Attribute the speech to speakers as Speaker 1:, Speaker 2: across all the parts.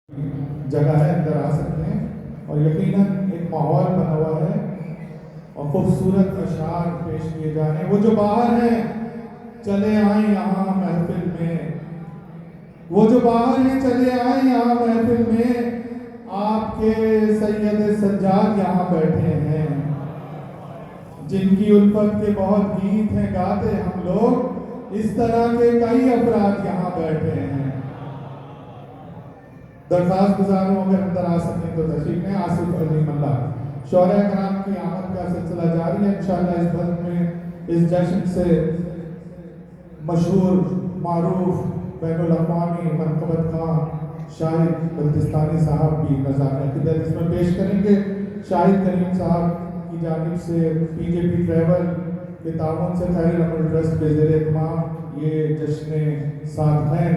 Speaker 1: جگہ ہے، اندر آ سکتے ہیں اور یقیناً ایک ماحول بنا ہوا ہے اور خوبصورت اشعار پیش کیے جا رہے ہیں۔ وہ جو باہر ہیں چلے آئیں یہاں محفل میں، وہ جو باہر ہیں چلے آئیں یہاں محفل میں، آپ کے سید سجاد یہاں بیٹھے ہیں، جن کی الفت کے بہت گیت ہیں گاتے ہم لوگ، اس طرح کے کئی افراد یہاں بیٹھے ہیں۔ درخواست گزار ہوں اگر اندر آ سکیں تو تشریف لیں۔ آصف عظیم اللہ، شعراء کرام کی آمد کا سلسلہ جاری ہے۔ انشاءاللہ اس بھر میں اس جشن سے مشہور معروف بین الاقوامی منقبت خواں شاہد بلتستانی صاحب بھی نظارۂ عقیدت اس میں پیش کریں گے۔ شاہد کریم صاحب کی جانب سے پی جے پی ٹریول کے تعاون سے خیر العمل ٹرسٹ کے زیر اہتمام یہ جشن صادقین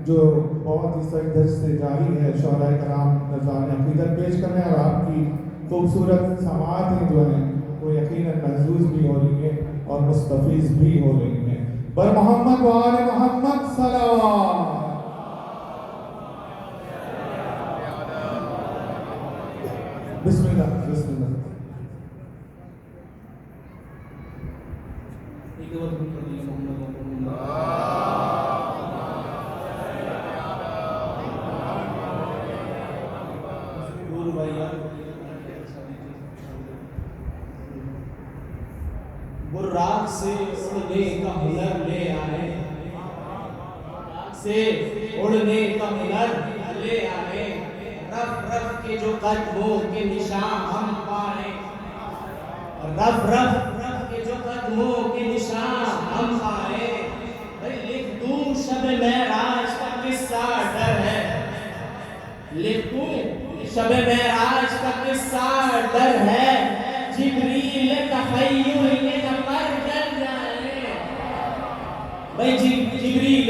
Speaker 1: جو بہت ہی سرگرمی سے جاری ہے، شعراء کرام نظارۂ عقیدت پیش کر رہے ہیں اور آپ کی خوبصورت سماعتیں جو ہیں وہ یقیناً محظوظ بھی ہو رہی ہیں اور مستفیض بھی ہو رہی ہیں۔ بر محمد و آل محمد صلوات۔ بسم اللہ بسم اللہ۔
Speaker 2: براق سے اڑنے کا ہنر لے آئے، براق سے اڑنے کا ہنر لے آئے، رف رف کے جو قدموں کے نشان ہم پائیں، رف رف کے جو قدموں کے نشان ہم پائیں، لکھ دوں شب معراج کا قصہ ڈر ہے، لکھ دوں شب معراج کا قصہ ڈر ہے، جبریل تخیل کے نفر جل جائے، بھئی جبریل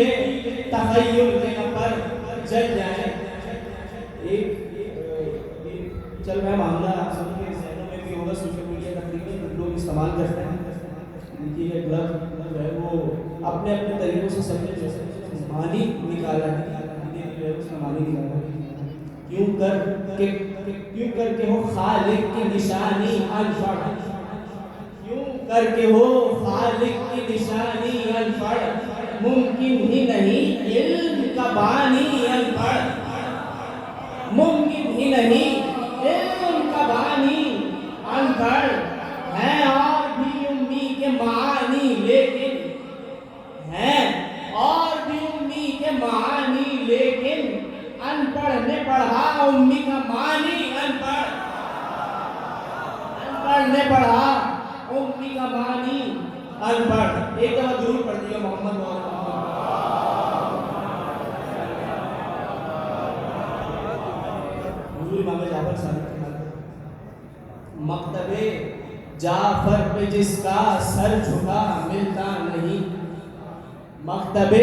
Speaker 2: تخیل کے نفر جل جائے۔ ایک چل رہا معاملہ آپ سب کے ذہنوں میں بھی ہوگا، سوشل میڈیا تقریباً لوگ استعمال کرتے ہیں، دیکھیے گلب جو ہے وہ اپنے اپنے طریقوں سے سب نے جیسے معنی نکالا ہے، اس کا معنی نکالا ہے، کیوں کر کے ہو خالق کی نشانی انپڑھ، کیوں کر کے ہو خالق کی نشانی انپڑھ، ممکن ہی نہیں علم کا بانی انپڑھ، ممکن ہی نہیں علم کا بانی انپڑھ، ہے اور بھی امی کے معانی لیکن، ہیں اور بھی امی کے معانی لیکن، انپڑھ نے پڑھا امی کا معنی انپڑھ، انپڑھ نے پڑھا امی کا معنی انپڑھ۔ ایک دفعہ ضرور پڑھ دیجیے محمد اور حضور امام جعفر صادق کی بات، مکتب جعفر پہ جس کا سر جھکا ملتا نہیں، مکتب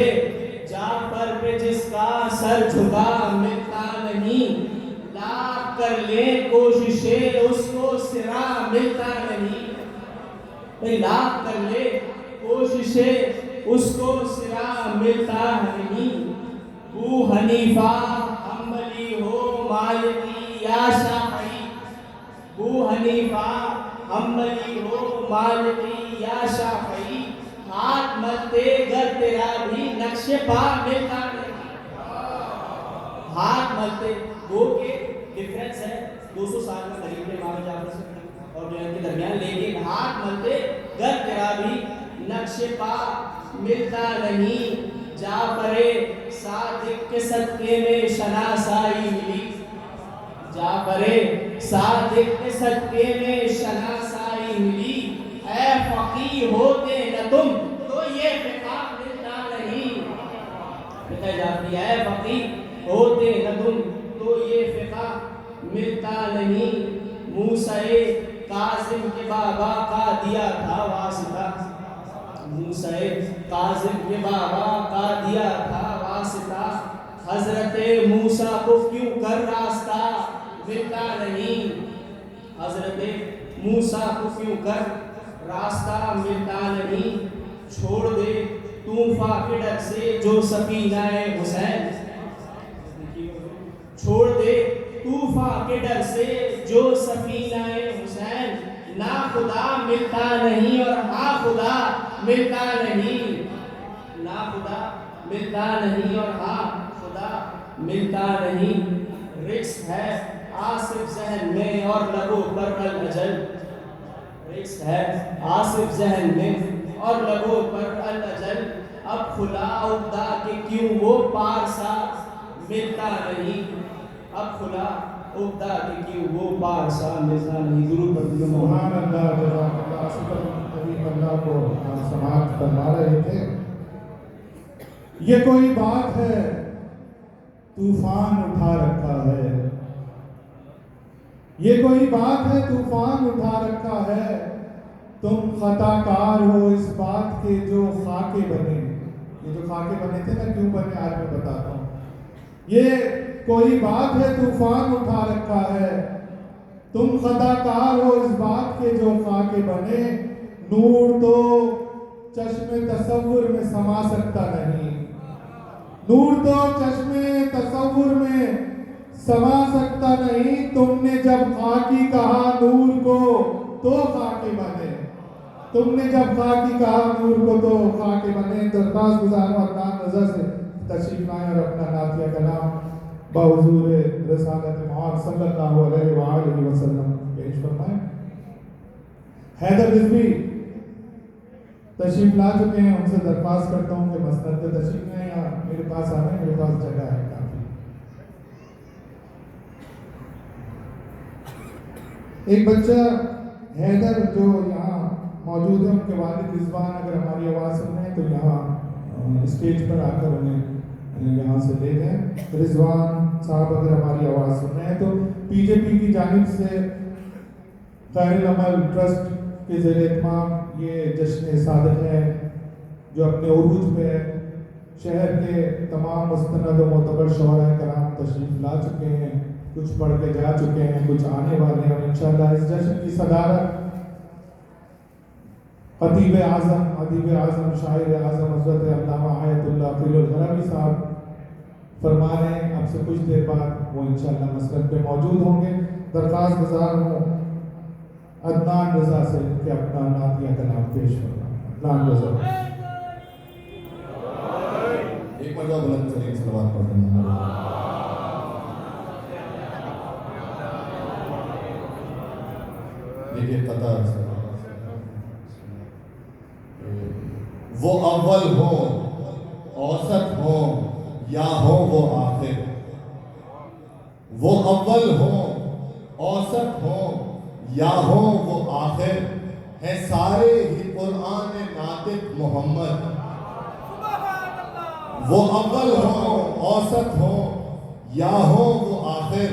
Speaker 2: جعفر پہ جس کا سر جھکا ملتا نہیں، لاکھ کر لے کوششیں اس کو سرا ملتا نہیں، لاکھ کر لے کوششیں اس کو سرا ملتا نہیں، ابو حنیفہ حنبلی ہو مالکی یا شافعی، ابو حنیفہ حنبلی ہو مالکی یا شافعی، ہاتھ ملتے گر تیرا بھی نقش پا ملتا نہیں، ہاتھ ملتے دو کے ڈیفرنس ہے، 200 سال میں قریب ہے امام جعفر سے اور جو ان کے درمیان، لیکن ہاتھ ملتے گر تیرا بھی نقش پا ملتا نہیں، جعفر صادق کے صدقے میں شناسائی ملی، جعفر صادق کے صدقے میں شناسائی ملی، اے فقیہ ہوتے نہ تم تو یہ فقہ ملتا نہیں، فقہ جعفری اے فقیہ ہوتے نہ تم تو یہ فقہ ملتا نہیں، موسیٰ کاظم کے بابا کا دیا تھا واسطہ، موسیٰ کاظم کے بابا کا دیا تھا واسطہ، حضرت موسیٰ کو کیوں کر راستہ ملتا نہیں، حضرت موسیٰ کو کیوں کر راستہ ملتا نہیں، چھوڑ دے طوفاں کے ڈر سے جو سفینہ حسین، چھوڑ دے طوفان کے ڈر سے جو سفینہ حسین، نہ خدا ملتا نہیں اور ہاں خدا ملتا نہیں، نہ خدا ملتا نہیں اور ہاں خدا ملتا نہیں۔ رقص ہے آصف ذہن میں اور لبوں پر الاجل، رقص ہے آصف ذہن میں اور لبوں پر الاجل، اب کھلا عقدہ کہ کیوں وہ پارسا ملتا نہیں، اب کھلا عقدہ کہ کیوں وہ پارسا ملتا نہیں۔ درود پر
Speaker 1: سبحان اللہ، جزاک اللہ۔ صدق کریم اللہ کو ہم سماعت فرما رہے تھے۔ یہ کوئی بات ہے طوفان اٹھا رکھا ہے، یہ کوئی بات ہے طوفان اٹھا رکھا ہے، تم خطا کار ہو اس بات کے جو خاکے بنے۔ یہ جو خاکے بنے تھے نا، کیوں بنے آج میں بتاتا ہوں۔ یہ کوئی بات ہے طوفان اٹھا رکھا ہے، تم خطا کار ہو اس بات کے جو خاکے بنے، نور تو چشم تصور میں سما سکتا نہیں، نور تو چشم تصور میں سما سکتا نہیں، تم نے جب خاکی کہا نور کو تو خاکے بنے، تم نے جب خاکی کہا نور کو تو خاکے بنے۔ درخواست گزار ہوں عدنان رضا سے تشریف لائیں اور اپنا نعتیہ کلام بحضور رسالت محمد صلی اللہ علیہ وآلہ وسلم پیش فرمائیں۔ حیدر رضوی تشریف لا چکے ہیں، ان سے درخواست کرتا ہوں کہ مسند پہ تشریف لائیں یا میرے پاس آئیں، میرے پاس جگہ ہے کافی۔ ایک بچہ حیدر جو یہاں موجود ہے، ان کے والد رضوان اگر ہماری آواز سن رہے ہیں تو یہاں اسٹیج پر آ کر انہیں یہاں سے لے جائیں۔ رضوان صاحب اگر ہماری آواز سن رہے ہیں تو پی جے پی کی جانب سے خیر العمل ٹرسٹ کے زیر اہتمام یہ جشن صادق ہے جو اپنے عروج پہ ہے۔ شہر کے تمام مستند و معتبر شعراء کرام تشریف لا چکے ہیں، کچھ پڑھ کے جا چکے ہیں، کچھ آنے والے ہیں، اور انشاءاللہ اس جشن کی صدارت خطیب اعظم، ادیب اعظم، شاعر اعظم حضرت علامہ آیت اللہ فیل الغربی صاحب فرما رہے ہیں۔ اب سے کچھ دیر بعد وہ انشاءاللہ مسند پہ موجود ہوں گے۔ درخواست گزار ہوں عدنان رضا سے کہ اپنا نعتیہ کلام پیش فرمائیں۔ عدنان رضا
Speaker 3: ایک مرتبہ بلند ترین صلوات پڑھتے ہیں۔ دیکھیے قطع سے وہ اول ہو اوسط ہو یا ہو وہ آخر، وہ اول ہو اوسط ہو یا ہو وہ آخر، ہے سارے ہی قرآن ناطق محمد۔ وہ اول ہو اوسط ہو یا ہو وہ آخر،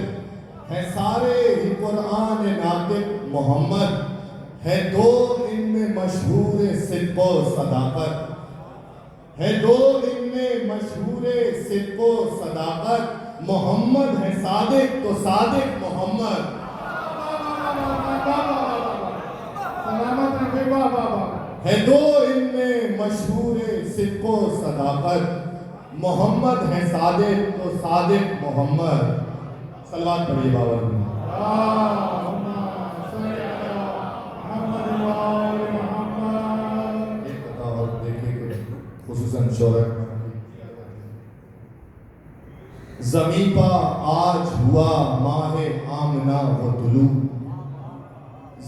Speaker 3: ہے سارے ہی قرآن ناطق محمد، ہے دو ان میں مشہور صدق و صداقت، ہے دو ان میں مشہور صدق و صداقت، محمد ہے صادق تو صادق محمد۔ ہے دو ان میں مشہور صدق و صداقت، محمد ہے صادق تو صادق محمد۔ صلوات پڑھیے باور میں۔ ایک قطع اور دیکھیں کہ خصوصاً شہرت زمیں پا آج ہوا ماہ آمنہ و طلوع،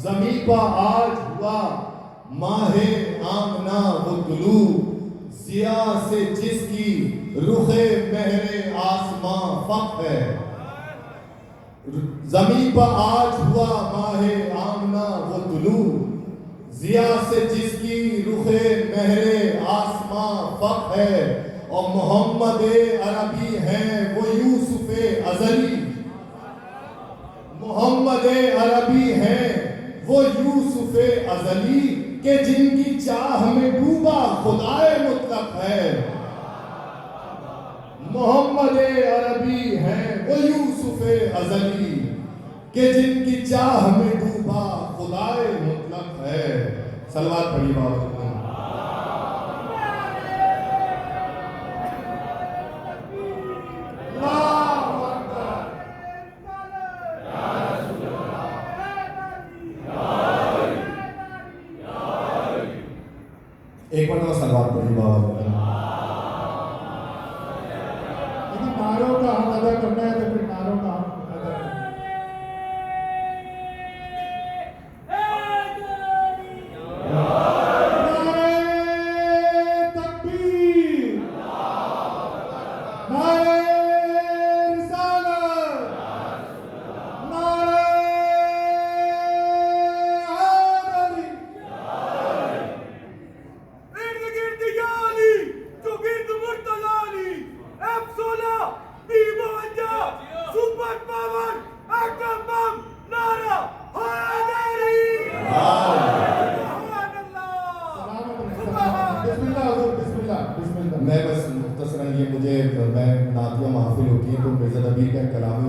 Speaker 3: زمیں پا آج ہوا ماہ آمنہ و طلوع، ضیاء سے جس کی رخ مہر آسماں فخر ہے، زمیں پا آج ہوا ماہ آمنہ و طلوع، ضیاء سے جس کی رخ مہر آسماں فخر ہے، اور محمد عربی ہیں وہ یوسف ازلی، محمد عربی ہیں وہ یوسف ازلی، کہ جن کی چاہ میں ڈوبا خدائے مطلق ہے، محمد عربی ہیں وہ یوسف ازلی، کہ جن کی چاہ میں ڈوبا خدائے مطلق ہے۔ صلوات پڑھی بابا۔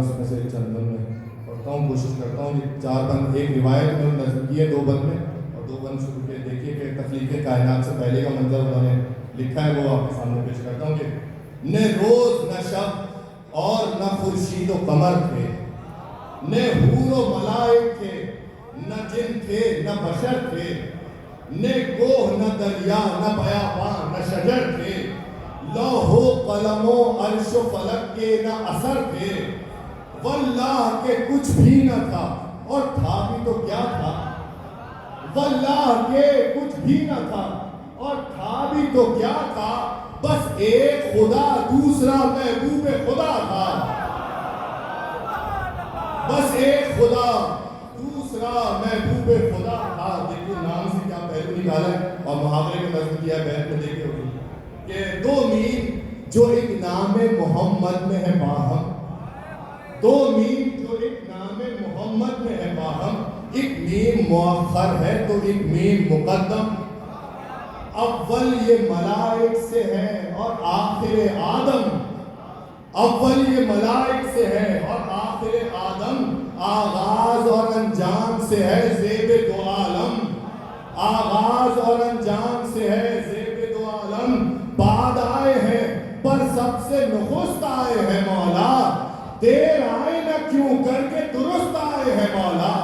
Speaker 3: اس میں سے چند بند میں پڑھتا ہوں، کوشش کرتا ہوں کہ 4 بند، ایک روایت میں نظم کی ہے 2 بند میں، اور 2 بند شروع کے دیکھیے کہ تخلیق کائنات سے پہلے کا منظر انہوں نے لکھا ہے، وہ آپ کے سامنے پیش کرتا ہوں کہ نہ روز نہ شب اور نہ خورشید و قمر تھے، نہ حور و ملائک تھے، نہ جن تھے نہ بشر تھے، نہ کوہ نہ دریا نہ بیاباں نہ شجر تھے، لوح و قلم و عرش و فلک کے نہ اثر تھے، واللہ کے کچھ بھی نہ تھا اور تھا بھی تو کیا تھا، واللہ کے کچھ بھی نہ تھا اور تھا بھی تو کیا تھا، بس ایک خدا دوسرا محبوب خدا تھا، بس ایک خدا دوسرا محبوب خدا تھا۔ دیکھو نام سے کیا پہلو نکالا ہے، اور محاورے میں نظم کیا بیت میں دیکھے ہوگی کہ 2 میم جو ایک نام محمد میں ہے باہم، 2 میم جو ایک نام محمد میں ہے باہم، ایک میم مؤخر ہے تو ایک میم مقدم، اول یہ ملائک سے ہے اور آخر آدم، اول یہ ملائک سے ہے اور آخر آدم، آغاز اور انجام سے ہے زیب 2 عالم، آغاز اور انجام سے ہے زیب 2 عالم، بعد آئے ہیں پر سب سے نخست آئے ہیں مولا، دیر آئے نہ کیوں کر کے درست آئے ہیں مولا،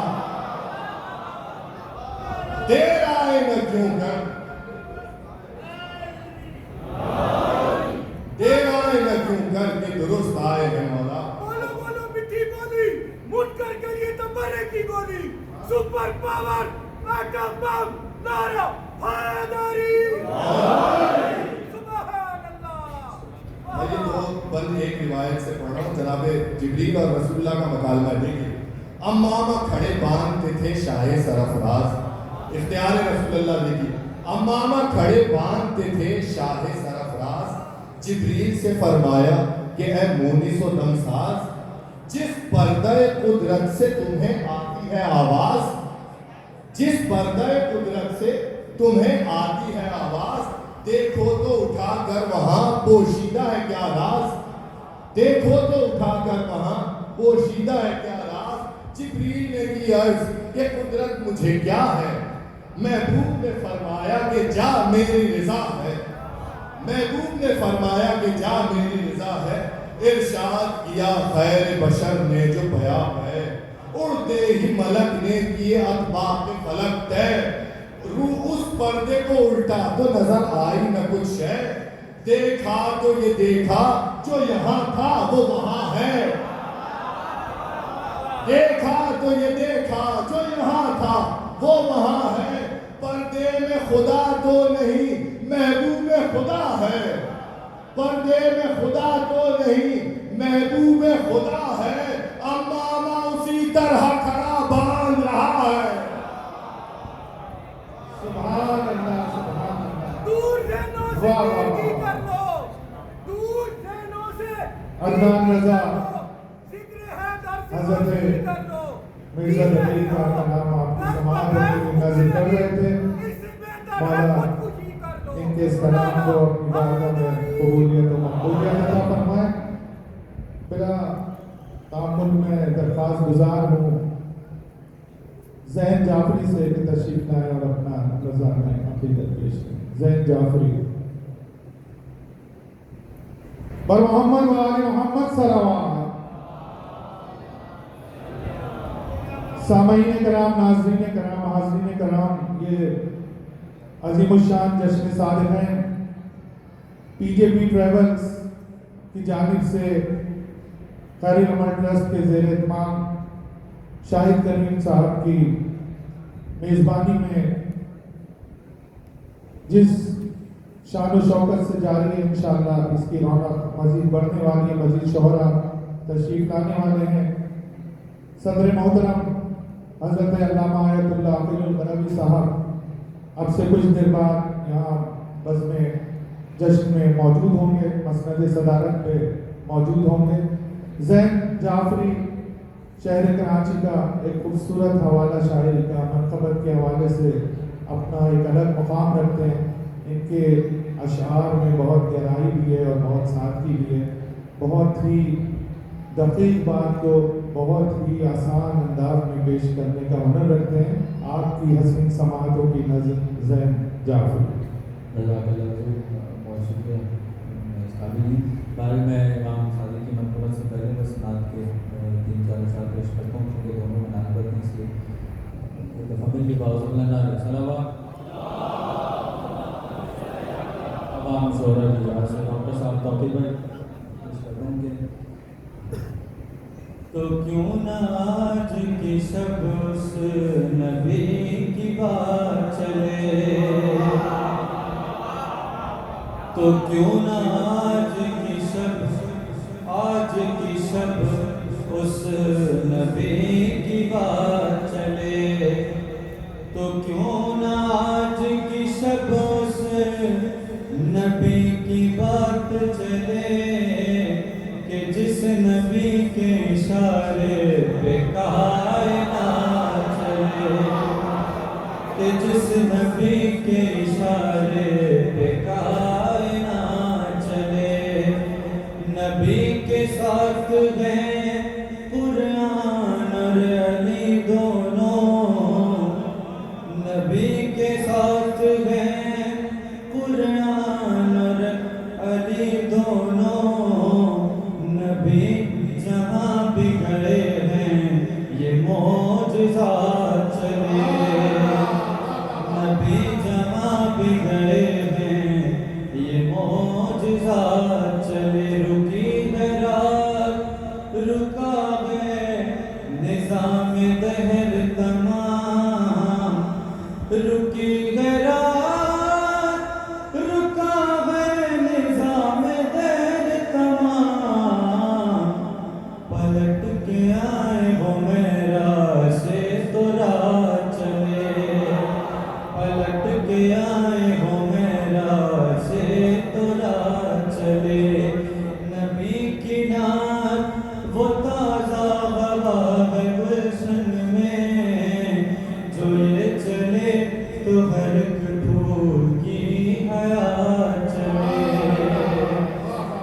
Speaker 3: دیر آئے نہ کیوں کر دیر آئے نہ کیوں کر کے درست آئے ہیں مولا۔
Speaker 4: بولو بولو مٹھی بولی، منکر کے لیے تو مرے کی گولی، سپر پاور ایٹم بم نعرہ حیدری، سبحان اللہ۔
Speaker 3: میں یہ 2 بند ایک روایت سے پڑھ رہا ہوں، جناب جبریل اور رسول اللہ کا مکالمہ دیکھیے۔ امامہ کھڑے باندھتے تھے شاہ سرفراز، اختیار رسول اللہ دیکھیے، امامہ کھڑے باندھتے تھے شاہ سرفراز، جبریل سے فرمایا کہ اے مونس و دمساز، جس پردہ قدرت سے تمہیں آتی ہے آواز، جس پردہ قدرت سے تمہیں آتی ہے آواز، دیکھو تو اٹھا کر وہاں پوشیدہ ہے کیا راز، دیکھو تو اٹھا کر وہاں پوشیدہ ہے کیا راز، جبریل نے کی عرض کہ قدرت مجھے کیا ہے، محبوب نے فرمایا کہ جا میری رضا ہے، محبوب نے فرمایا کہ جا میری رضا ہے، ارشاد کیا خیر بشر نے جو بیان ہے، اڑتے ہی ملک نے کیے اطباق فلک طے، روح اس پردے کو الٹا تو نظر آئی نہ کچھ ہے، دیکھا تو یہ دیکھا جو یہاں تھا وہ وہاں ہے، دیکھا تو یہ دیکھا جو یہاں تھا وہ وہاں ہے، پردے میں خدا تو نہیں محبوب خدا ہے، پردے میں خدا تو نہیں محبوب خدا ہے، امامہ اسی طرح کھڑا باندھ رہا ہے۔
Speaker 1: سبحان اللہ، سبحان اللہ۔
Speaker 4: دور ذہنوں سے
Speaker 1: واہ، واہ،
Speaker 4: دوری
Speaker 1: واہ۔
Speaker 4: کر لو، دور ذہنوں سے
Speaker 1: عدنان رضا،
Speaker 4: ذکر حیدر سے
Speaker 1: حضرت
Speaker 4: دوری کر لو،
Speaker 1: مرزا جلیل کا کلام آپ کی سماعت میں نازل کر رہے تھے،
Speaker 4: اس سے بہتر ہے
Speaker 1: مولا
Speaker 4: خودکشی کر لو۔
Speaker 1: ان کے اس کلام کو اپنی بارگاہ میں قبولیت و مقبولیت عطا فرمائے۔ بلا تعامل میں درخواست گزار ہوں ذہن جعفری سے کہ تشریف لائیں اور اپنا نظرانہ عقیدت پیش کریں۔ ذہن جعفری بر محمد و آل محمد صلوات۔ سامعین کرام، ناظرین کرام، حاضرین کرام، یہ عظیم الشان جشن صادقین پی جے پی ٹریولز کی جانب سے خیر العمل ٹرسٹ کے زیر اہتمام شاہد کریم صاحب کی میزبانی میں جس شان و شوکت سے جاری ہے، انشاءاللہ اس کی رونق مزید بڑھنے والی ہے، مزید شہرا تشریف لانے والے ہیں۔ صدر محترم حضرت علامہ آیت اللہ عقیل الغربی صاحب اب سے کچھ دیر بعد یہاں بزم جشن میں موجود ہوں گے، مسند صدارت پہ موجود ہوں گے۔ ذہن جعفری شہر کراچی کا ایک خوبصورت حوالہ شاعری کا منقبت کے حوالے سے اپنا ایک الگ مقام رکھتے ہیں۔ ان کے اشعار میں بہت گہرائی بھی ہے اور بہت سادگی بھی ہے، بہت ہی دقیق بات کو بہت ہی آسان انداز میں پیش کرنے کا ہنر رکھتے ہیں. آپ کی حسین سماعتوں کی نظر ذہن جعفر.
Speaker 5: جزاک اللہ خیر، بہت شکریہ اس قابلین. بارے میں امام صادق کی مرتبہ سے پہلے بس نعت کے 3-4 اشعار پیش کرتا ہوں کیونکہ دونوں میں مناسبت ہیں، اس لیے ایک دفعہ مل کے باوض اللہ صلوات. تمام شعراء کی جہاز سے ڈاکٹر صاحب توقیر بھائی پیش کرتا ہوں کہ تو کیوں نہ آج کی شب اس نبی کی بات چلے، تو کیوں نہ آج کی شب اس نبی کی بات چلے، تو کیوں نہ آج کی شب اس نبی کی بات چلے کہ جس نبی کے اشارے پہ کائنات چلے، کہ جس نبی کے اشارے پہ کائنات چلے. نبی کے ساتھ ہیں قرآن اور علی دونوں، نبی کے ساتھ ہیں قرآن اور علی دونوں. نبی جہاں بھی گئے ہیں یہ معجزات چلے، نبی جہاں بھی گئے ہیں یہ معجزات چلے. رکی ہے رات، رکا ہے نظام دہر تمام، رکی ہے رات، رکا ہے نظام دہر تمام. پلٹ کے آئے وہ میرا سے تو رات چلے، پلٹ کے آئے ہو میرا سے تو رات چلے. نبی کی نعت وہ تازہ ہوا ہے گلشن میں، جو یہ چلے تو ہر ایک پھول کی حیات چلے.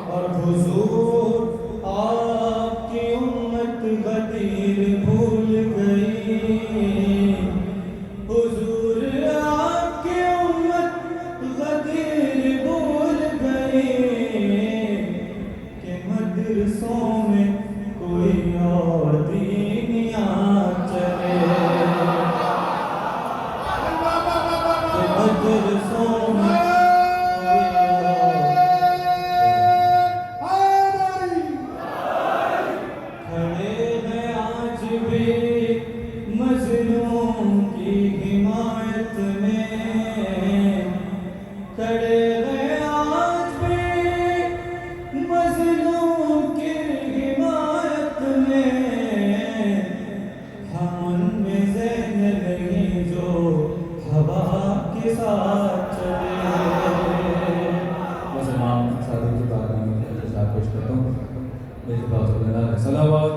Speaker 5: اور حضور آپ کی امت غدیر بھول گئی، حضور آپ کی امت غدیر بھول گئی کہ مدرسوں میں کوئی اور دینیات چلے، کہ مدرسوں میں کھڑے ہیں آج بھی مظلوم کی حمایت میں، کھڑے ہیں آج بھی مظلوم کی حمایت میں. ہم ان میں ذہن نہیں جو ہوا کے ساتھ چلے. بس امام صادق کی بات میں اشعار پیش کرتا ہوں. میری بات اللہ صلوات.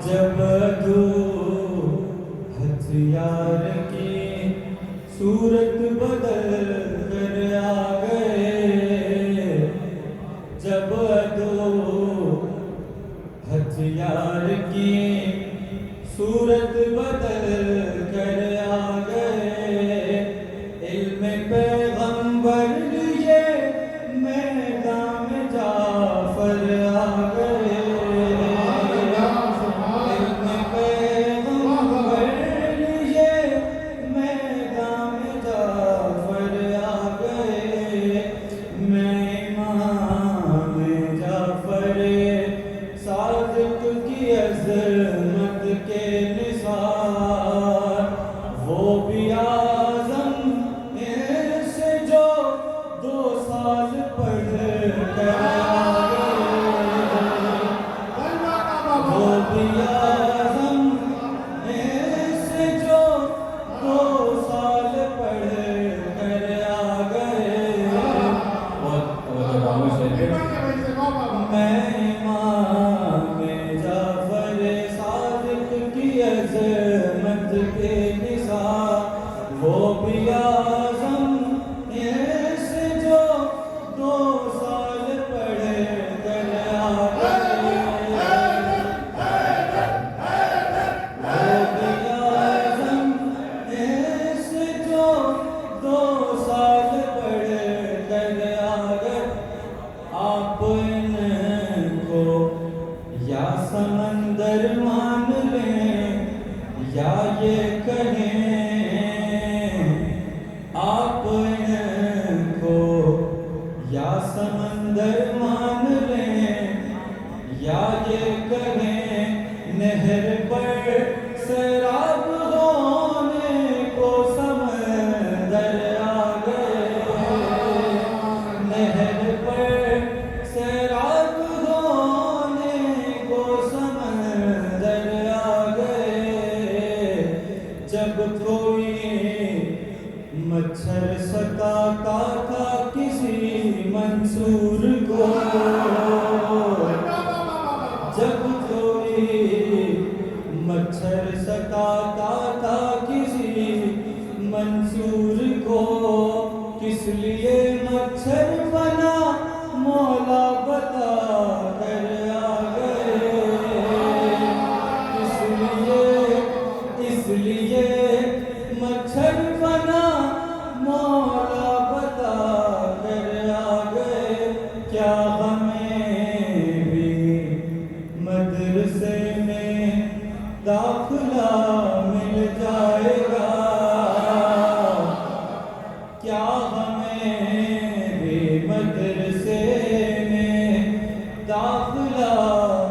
Speaker 5: جب عدو ہتھیار کی صورت بدل کر آ گئے، جب عدو ہتھیار کی صورت بدل کر آ گئے، علم پیغمبر لیے میدان جعفر آ گئے، علم پیغمبر لیے میدان جعفر آ گئے. میں امام جعفر صادق کی عظمت کے نثار، وہ بھی اعظم سے جو 2 سال پڑھ کر آ گئے، وہ بھی اعظم سے جو 2 سال پڑھ کر آ گئے. میں امام جعفر صادق کی عظمت کے نثار، وہ بھی اعظم سے جو 2 سال یہ کہیں آپ ان کو یا سمندر مان لیں یا یہ کہیں نہر پر سیراب ہونے کو سمندر آ گئے نہر پر سیراب ہونے کو سمندر آ گئے جب کوئی مچھر سکاتا تھا کسی منصور کو جب کوئی مچھر سکاتا تھا کسی منصور کو کس لیے مچھر بنا مولا بتا کر آ گئے اس لیے مچھر بنا مولا بتا کر آ گئے کیا ہمیں بھی مدرسے میں داخلہ مل جائے گا کیا ہمیں بھی مدرسے میں داخلہ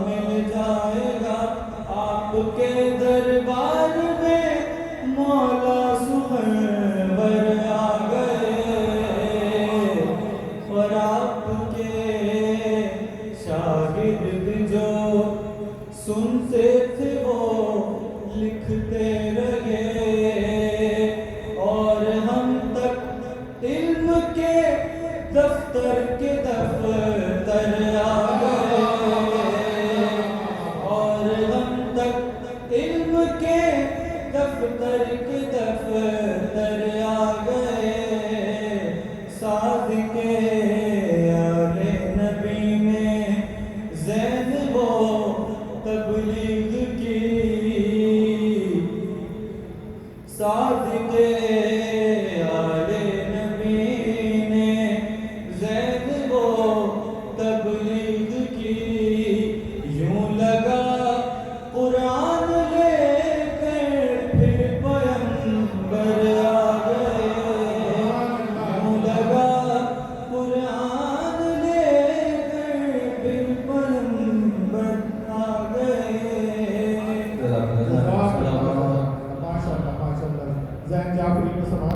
Speaker 5: مل جائے گا آپ کے دربار میں مولا سہرور آ گئے اور آپ کے شاگرد جو سنتے تھے وہ لکھتے رہے اور ہم تک علم کے دفتر کے دفتر آ گئے اور ہم تک علم کے دفتر کے دفتر آ گئے صادق آل نبی میں زین وہ تبلیغ کی صادق آل نبی نے زین وہ تبلیغ کی یوں لگا قرآن لے کر پھر پیغمبر آ گئے یوں لگا قرآن لے کر پھر پیغمبر آ گئے
Speaker 1: ماشاء اللہ ذہن جعفری کو سماعت